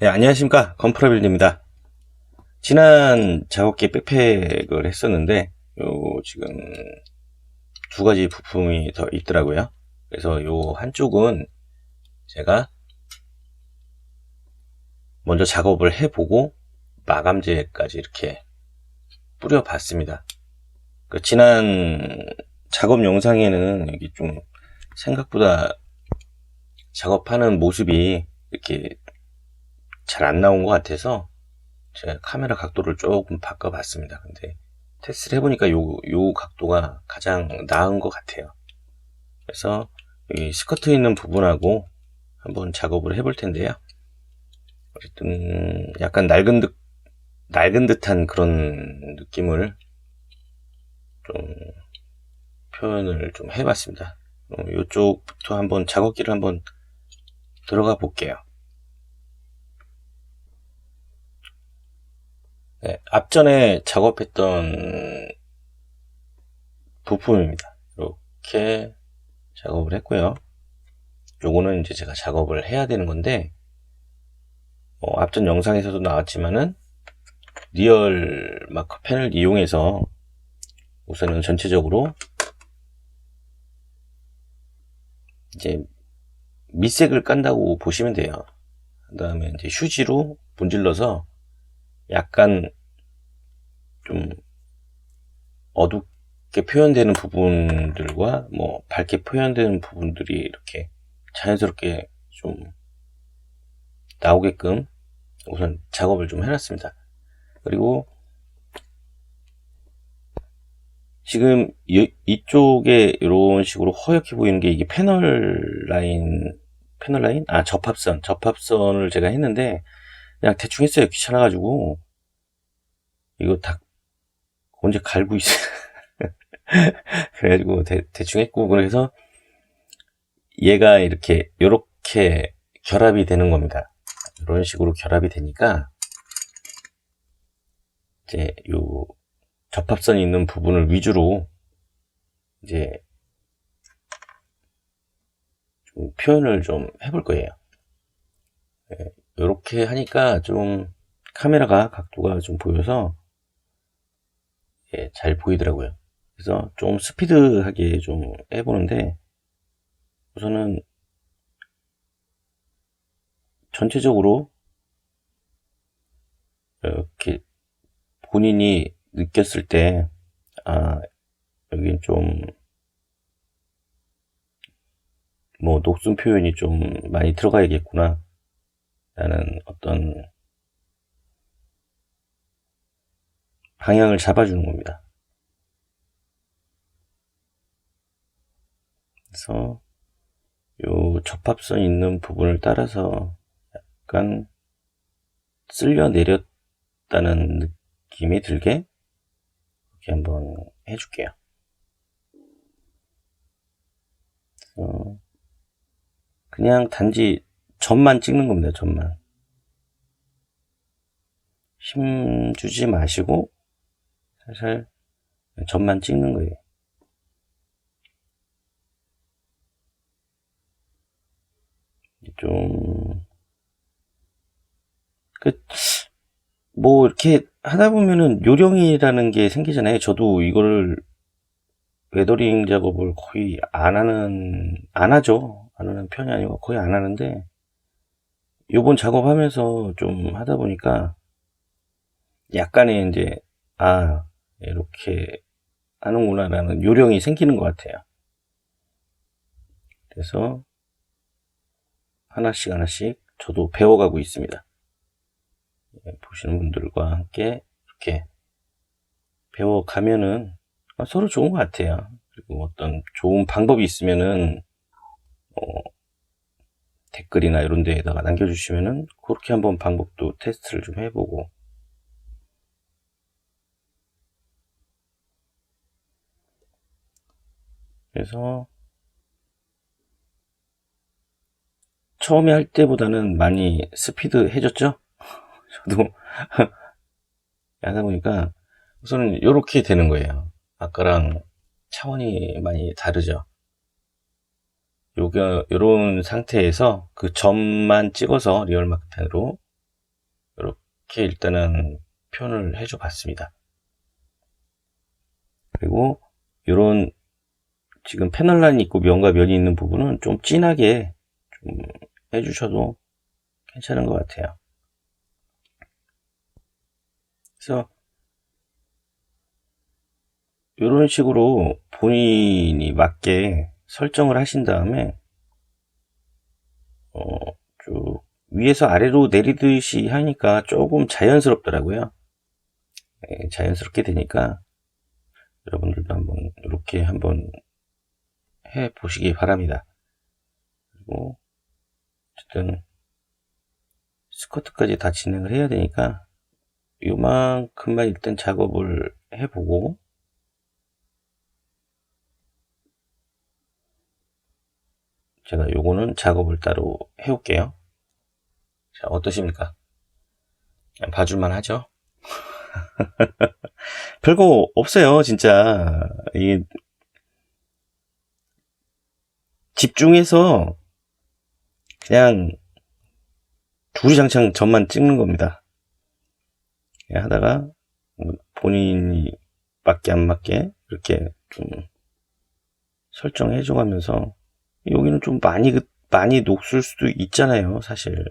네, 안녕하십니까. 건프라빌드입니다. 지난 작업기 백팩을 했었는데, 지금 두 가지 부품이 더 있더라고요. 그래서 요 한쪽은 제가 먼저 작업을 해보고 마감재까지 이렇게 뿌려봤습니다. 그 지난 작업 영상에는 여기 좀 생각보다 작업하는 모습이 이렇게 잘 안 나온 것 같아서 제가 카메라 각도를 조금 바꿔봤습니다. 근데 테스트를 해보니까 요 각도가 가장 나은 것 같아요. 그래서 이 스커트 있는 부분하고 한번 작업을 해볼 텐데요. 어쨌든 약간 낡은 듯한 그런 느낌을 좀 표현을 좀 해봤습니다. 이쪽부터 한번 작업기를 한번 들어가 볼게요. 네, 앞전에 작업했던 부품입니다. 이렇게 작업을 했고요. 요거는 이제 제가 작업을 해야 되는 건데, 앞전 영상에서도 나왔지만은 리얼 마커펜을 이용해서 우선은 전체적으로 이제 밑색을 깐다고 보시면 돼요. 그 다음에 이제 휴지로 문질러서 약간 좀 어둡게 표현되는 부분들과 뭐 밝게 표현되는 부분들이 이렇게 자연스럽게 좀 나오게끔 우선 작업을 좀 해놨습니다. 그리고 지금 이쪽에 이런 식으로 허옇게 보이는 게 이게 패널 라인? 접합선을 제가 했는데 그냥 대충 했어요. 귀찮아가지고 이거 다 언제 갈고 있어요. 그래가지고 대충 했고, 그래서 얘가 이렇게 결합이 되는 겁니다. 이런 식으로 결합이 되니까 이제 요 접합선이 있는 부분을 위주로 이제 좀 표현을 좀 해볼 거예요. 이렇게 하니까 좀 카메라가 각도가 좀 보여서 잘 보이더라고요. 그래서 좀 스피드하게 좀 해보는데, 우선은 전체적으로 이렇게 본인이 느꼈을 때, 아, 여긴 좀 뭐 녹슨 표현이 좀 많이 들어가야겠구나 라는 어떤 방향을 잡아주는 겁니다. 그래서 요 접합선 있는 부분을 따라서 약간 쓸려 내렸다는 느낌이 들게 이렇게 한번 해줄게요. 그냥 단지 점만 찍는 겁니다. 점만. 힘 주지 마시고 살살 점만 찍는 거예요. 좀 뭐 이렇게 하다 보면은 요령이라는 게 생기잖아요. 저도 이거를 웨더링 작업을 거의 안 하죠. 안 하는 편이 아니고 거의 안 하는데, 요번 작업하면서 좀 하다 보니까 약간의 이제 이렇게 하는구나 라는 요령이 생기는 것 같아요. 그래서 하나씩 저도 배워가고 있습니다. 보시는 분들과 함께 이렇게 배워가면은 서로 좋은 것 같아요. 그리고 어떤 좋은 방법이 있으면은 댓글이나 이런 데에다가 남겨주시면은 그렇게 한번 방법도 테스트를 좀 해보고, 그래서 처음에 할 때보다는 많이 스피드 해졌죠? 저도 하다 보니까 우선은 이렇게 되는 거예요. 아까랑 차원이 많이 다르죠. 요런 상태에서 그 점만 찍어서 리얼 마크펜으로 이렇게 일단은 표현을 해줘 봤습니다. 그리고 요런 지금 패널 라인 있고 면과 면이 있는 부분은 좀 진하게 좀 해주셔도 괜찮은 것 같아요. 그래서 이런 식으로 본인이 맞게 설정을 하신 다음에 쭉 위에서 아래로 내리듯이 하니까 조금 자연스럽더라고요. 네, 자연스럽게 되니까 여러분들도 한번 이렇게 한번 해 보시기 바랍니다. 그리고 어쨌든 스커트까지 다 진행을 해야 되니까 요만큼만 일단 작업을 해보고 제가 요거는 작업을 따로 해올게요. 자, 어떠십니까? 그냥 봐줄만 하죠? 별거 없어요, 진짜. 이게 집중해서 그냥 주구장창 점만 찍는 겁니다. 그냥 하다가 본인이 맞게 안 맞게 이렇게 좀 설정해 줘가면서 여기는 좀 많이 녹슬 수도 있잖아요, 사실.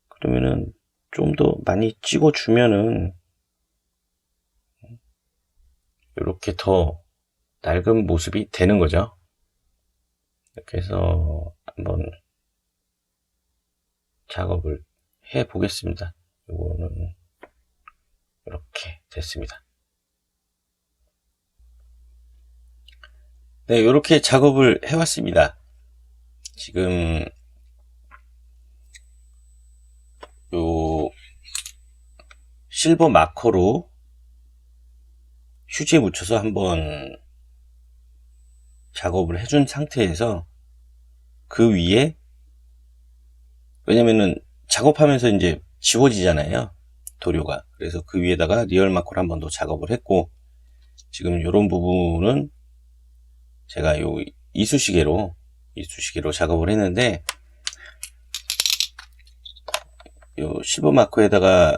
그러면은 좀 더 많이 찍어주면은 이렇게 더 낡은 모습이 되는 거죠. 이렇게 해서 한번 작업을 해 보겠습니다. 이거는 이렇게 됐습니다. 네, 이렇게 작업을 해왔습니다. 지금 요 실버 마커로 휴지에 묻혀서 한번 작업을 해준 상태에서 그 위에, 왜냐면은 작업하면서 이제 지워지잖아요, 도료가. 그래서 그 위에다가 리얼 마커를 한 번 더 작업을 했고, 지금 요런 부분은 제가 요 이쑤시개로 작업을 했는데, 요 실버 마커에다가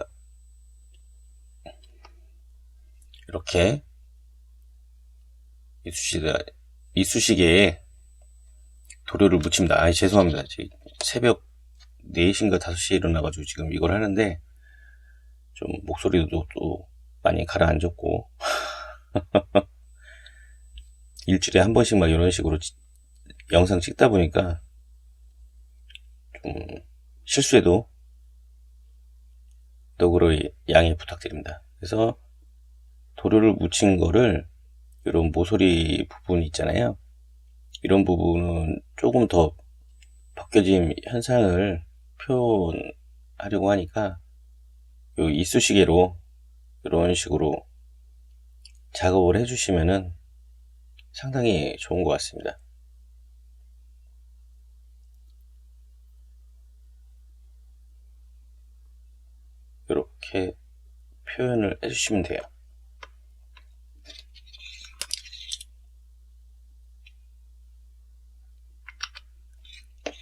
이렇게 이쑤시개에 도료를 묻힙니다. 아, 죄송합니다. 새벽 4시인가 5시에 일어나가지고 지금 이걸 하는데 좀 목소리도 또 많이 가라앉았고 일주일에 한 번씩 막 이런 식으로 영상 찍다 보니까 좀 실수해도 너그러 양해 부탁드립니다. 그래서 도료를 묻힌 거를 이런 모서리 부분 있잖아요. 이런 부분은 조금 더 벗겨짐 현상을 표현하려고 하니까 요 이쑤시개로 이런 식으로 작업을 해주시면은 상당히 좋은 것 같습니다. 이렇게 표현을 해주시면 돼요.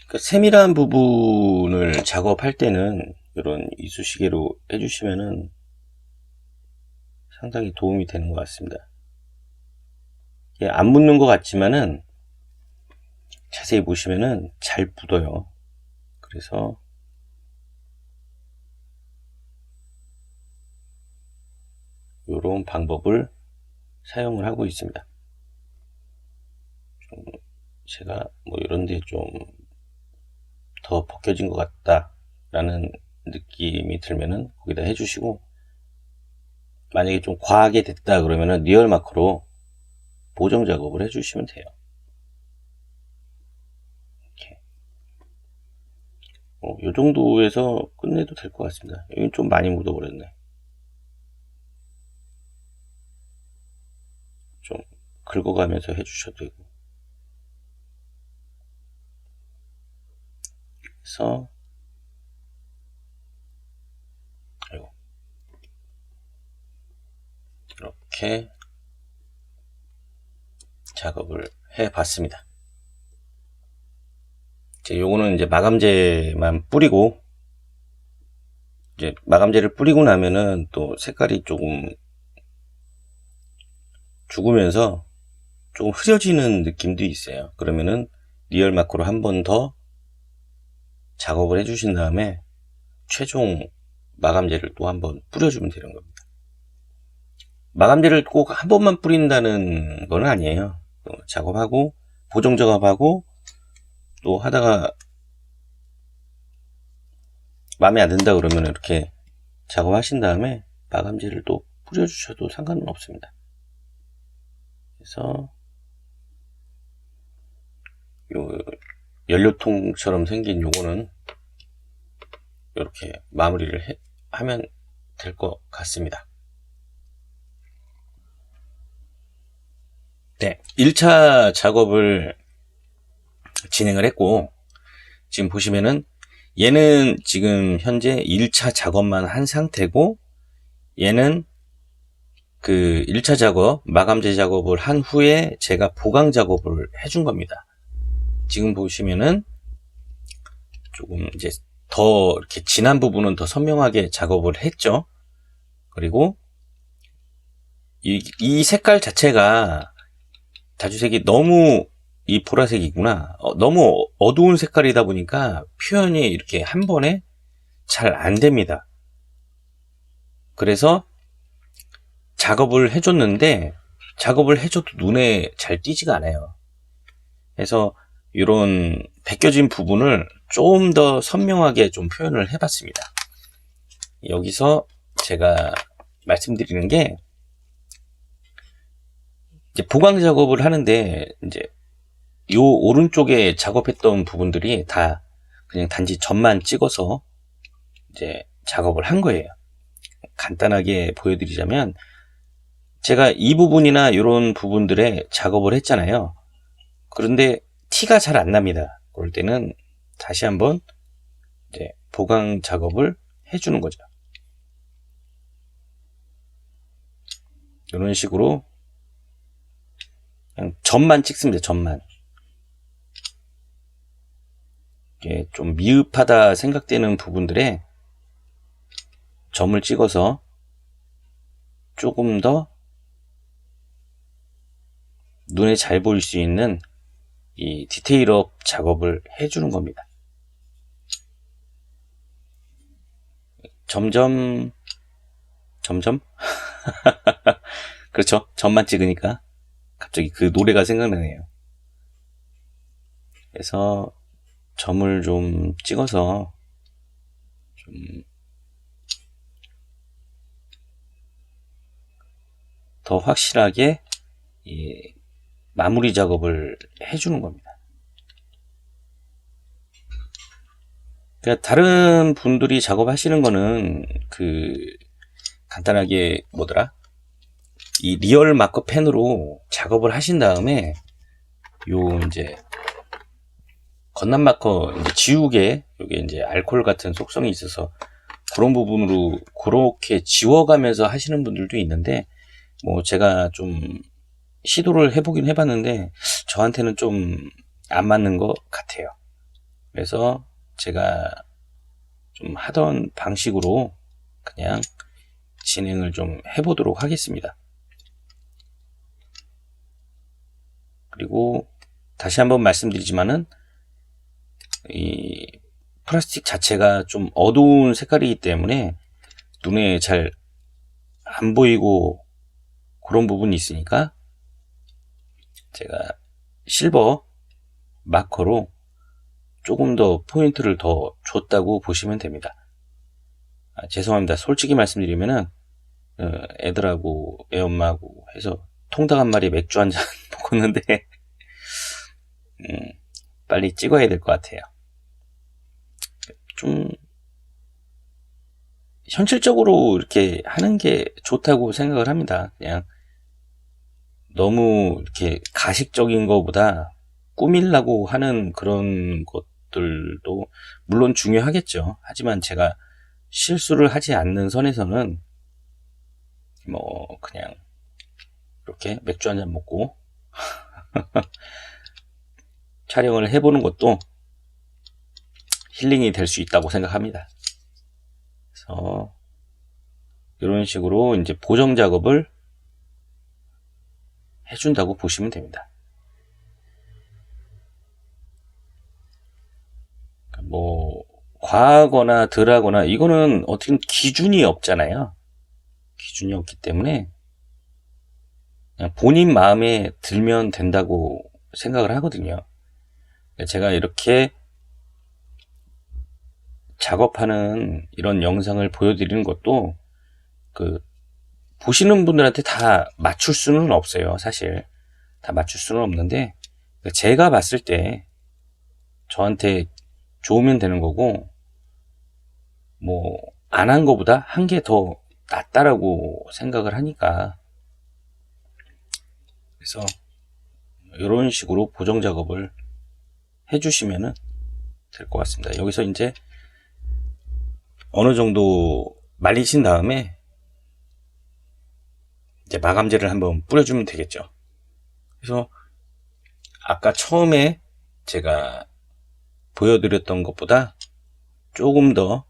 그 세밀한 부분을 작업할 때는 이런 이쑤시개로 해주시면은 상당히 도움이 되는 것 같습니다. 안 묻는 것 같지만은 자세히 보시면은 잘 묻어요. 그래서 이런 방법을 사용을 하고 있습니다. 좀 제가 뭐 이런데 좀 더 벗겨진 것 같다 라는 느낌이 들면은 거기다 해주시고, 만약에 좀 과하게 됐다 그러면은 리얼 마커로 보정 작업을 해주시면 돼요. 이렇게 이 정도에서 끝내도 될 것 같습니다. 여긴 좀 많이 묻어버렸네. 좀 긁어가면서 해주셔도 되고. 그래서 이렇게 작업을 해 봤습니다. 요거는 이제 마감제만 뿌리고 이제 마감제를 뿌리고 나면은 또 색깔이 조금 죽으면서 조금 흐려지는 느낌도 있어요. 그러면은 리얼 마커로 한 번 더 작업을 해주신 다음에 최종 마감제를 또 한 번 뿌려주면 되는 겁니다. 마감제를 꼭 한 번만 뿌린다는 건 아니에요. 작업하고 보정 작업하고 또 하다가 마음에 안 든다 그러면 이렇게 작업하신 다음에 마감제를 또 뿌려주셔도 상관은 없습니다. 그래서 요 연료통처럼 생긴 요거는 이렇게 마무리를 하면 될 것 같습니다. 네, 1차 작업을 진행을 했고, 지금 보시면은 얘는 지금 현재 1차 작업만 한 상태고, 얘는 그 1차 작업, 마감제 작업을 한 후에 제가 보강 작업을 해준 겁니다. 지금 보시면은 조금 이제 더 이렇게 진한 부분은 더 선명하게 작업을 했죠. 그리고 이 색깔 자체가 다주색이 너무 이 보라색이구나. 너무 어두운 색깔이다 보니까 표현이 이렇게 한 번에 잘 안 됩니다. 그래서 작업을 해줬는데 작업을 해줘도 눈에 잘 띄지가 않아요. 그래서 이런 벗겨진 부분을 좀 더 선명하게 좀 표현을 해봤습니다. 여기서 제가 말씀드리는 게 이제 보강 작업을 하는데 이제 요 오른쪽에 작업했던 부분들이 다 그냥 단지 점만 찍어서 이제 작업을 한 거예요. 간단하게 보여드리자면 제가 이 부분이나 이런 부분들에 작업을 했잖아요. 그런데 티가 잘 안 납니다. 그럴 때는 다시 한번 이제 보강 작업을 해주는 거죠. 이런 식으로 그냥 점만 찍습니다. 점만. 이게 좀 미흡하다 생각되는 부분들에 점을 찍어서 조금 더 눈에 잘 보일 수 있는 이 디테일업 작업을 해주는 겁니다. 점점 그렇죠. 점만 찍으니까 갑자기 그 노래가 생각나네요. 그래서 점을 좀 찍어서 좀 더 확실하게 이 마무리 작업을 해주는 겁니다. 그러니까 다른 분들이 작업하시는 거는 그 간단하게 뭐더라? 이 리얼 마커 펜으로 작업을 하신 다음에 요 이제 건담 마커 이제 지우개 요게 이제 알코올 같은 속성이 있어서 그런 부분으로 그렇게 지워가면서 하시는 분들도 있는데 뭐 제가 좀 시도를 해보긴 해봤는데 저한테는 좀 안 맞는 것 같아요. 그래서 제가 좀 하던 방식으로 그냥 진행을 좀 해보도록 하겠습니다. 그리고 다시 한번 말씀드리지만은 이 플라스틱 자체가 좀 어두운 색깔이기 때문에 눈에 잘 안 보이고 그런 부분이 있으니까 제가 실버 마커로 조금 더 포인트를 더 줬다고 보시면 됩니다. 죄송합니다. 솔직히 말씀드리면은 애들하고 애엄마하고 해서 통닭 한 마리 맥주 한 잔 먹었는데 빨리 찍어야 될 것 같아요. 좀 현실적으로 이렇게 하는 게 좋다고 생각을 합니다. 그냥 너무 이렇게 가식적인 것보다 꾸밀라고 하는 그런 것들도 물론 중요하겠죠. 하지만 제가 실수를 하지 않는 선에서는 뭐 그냥 이렇게 맥주 한잔 먹고 촬영을 해보는 것도 힐링이 될 수 있다고 생각합니다. 그래서 그래서 이런 식으로 이제 보정 작업을 해준다고 보시면 됩니다. 뭐 과하거나 덜하거나 이거는 어떻게 기준이 없잖아요. 기준이 없기 때문에 그냥 본인 마음에 들면 된다고 생각을 하거든요. 제가 이렇게 작업하는 이런 영상을 보여드리는 것도 보시는 분들한테 다 맞출 수는 없어요. 사실 다 맞출 수는 없는데 제가 봤을 때 저한테 좋으면 되는 거고, 뭐 안 한 거보다 한 게 더 낫다라고 생각을 하니까, 그래서 이런 식으로 보정 작업을 해주시면 될 것 같습니다. 여기서 이제 어느 정도 말리신 다음에 이제 마감제를 한번 뿌려주면 되겠죠. 그래서 아까 처음에 제가 보여드렸던 것보다 조금 더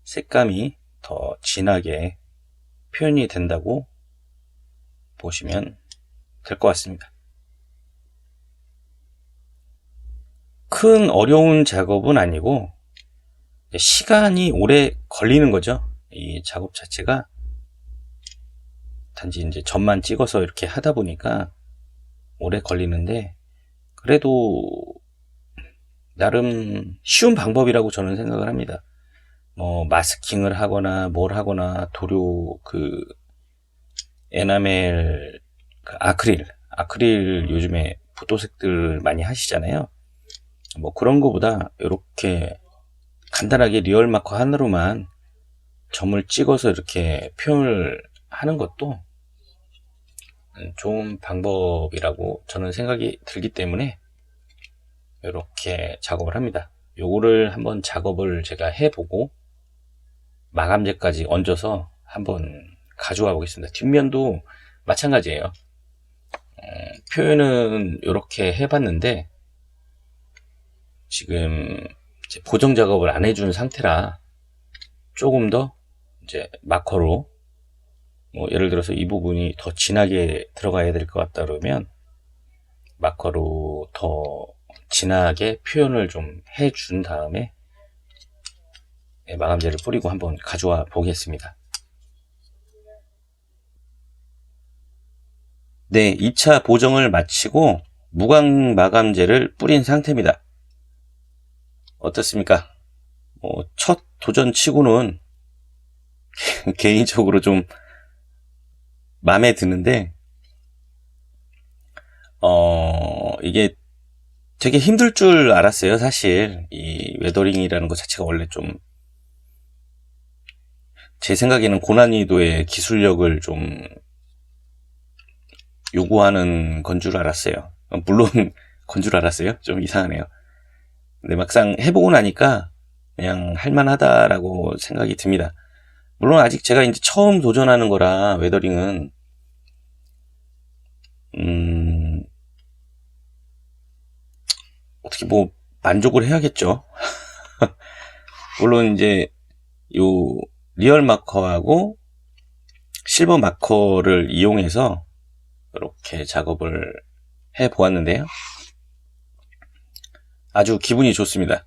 색감이 더 진하게 표현이 된다고 보시면 될 것 같습니다. 큰 어려운 작업은 아니고 시간이 오래 걸리는 거죠. 이 작업 자체가 단지 이제 점만 찍어서 이렇게 하다 보니까 오래 걸리는데, 그래도 나름 쉬운 방법이라고 저는 생각을 합니다. 뭐 마스킹을 하거나 뭘 하거나 도료 에나멜 아크릴 요즘에 붓도색들 많이 하시잖아요. 뭐 그런 거보다 이렇게 간단하게 리얼 마커 하나로만 점을 찍어서 이렇게 표현을 하는 것도 좋은 방법이라고 저는 생각이 들기 때문에 이렇게 작업을 합니다. 요거를 한번 작업을 제가 해보고 마감제까지 얹어서 한번 가져와 보겠습니다. 뒷면도 마찬가지예요. 표현은 이렇게 해봤는데 지금 이제 보정 작업을 안 해준 상태라 조금 더 이제 마커로, 뭐 예를 들어서 이 부분이 더 진하게 들어가야 될 것 같다 그러면 마커로 더 진하게 표현을 좀 해준 다음에 마감제를 뿌리고 한번 가져와 보겠습니다. 네, 2차 보정을 마치고 무광 마감제를 뿌린 상태입니다. 어떻습니까? 첫 도전 치고는 개인적으로 좀 마음에 드는데, 이게 되게 힘들 줄 알았어요. 사실 이 웨더링이라는 것 자체가 원래 좀 제 생각에는 고난이도의 기술력을 좀 요구하는 건 줄 알았어요. 물론 건 줄 알았어요. 좀 이상하네요. 근데 막상 해보고 나니까 그냥 할만하다라고 생각이 듭니다. 물론 아직 제가 이제 처음 도전하는 거라 웨더링은 어떻게 뭐 만족을 해야겠죠. 물론 이제 요 리얼 마커하고 실버 마커를 이용해서 이렇게 작업을 해 보았는데요. 아주 기분이 좋습니다.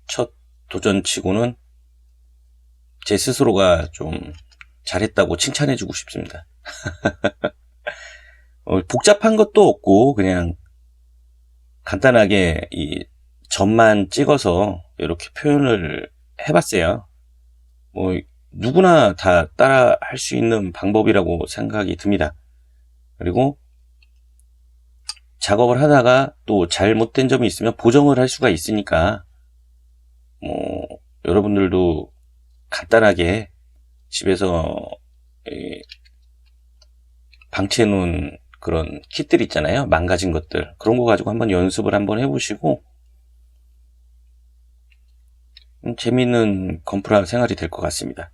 첫 도전치고는 제 스스로가 좀 잘했다고 칭찬해주고 싶습니다. 복잡한 것도 없고 그냥 간단하게 이 점만 찍어서 이렇게 표현을 해봤어요. 뭐 누구나 다 따라 할 수 있는 방법이라고 생각이 듭니다. 그리고 작업을 하다가 또 잘못된 점이 있으면 보정을 할 수가 있으니까 뭐 여러분들도 간단하게 집에서 방치해 놓은 그런 킷들 있잖아요. 망가진 것들, 그런 거 가지고 한번 연습을 한번 해보시고 재미있는 건프라 생활이 될 것 같습니다.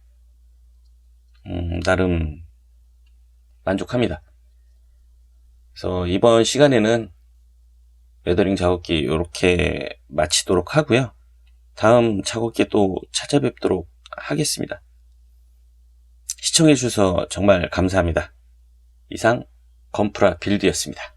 나름 만족합니다. 그래서 이번 시간에는 웨더링 작업기 이렇게 마치도록 하고요. 다음 작업기에 또 찾아뵙도록 하겠습니다. 시청해주셔서 정말 감사합니다. 이상 건프라 빌드였습니다.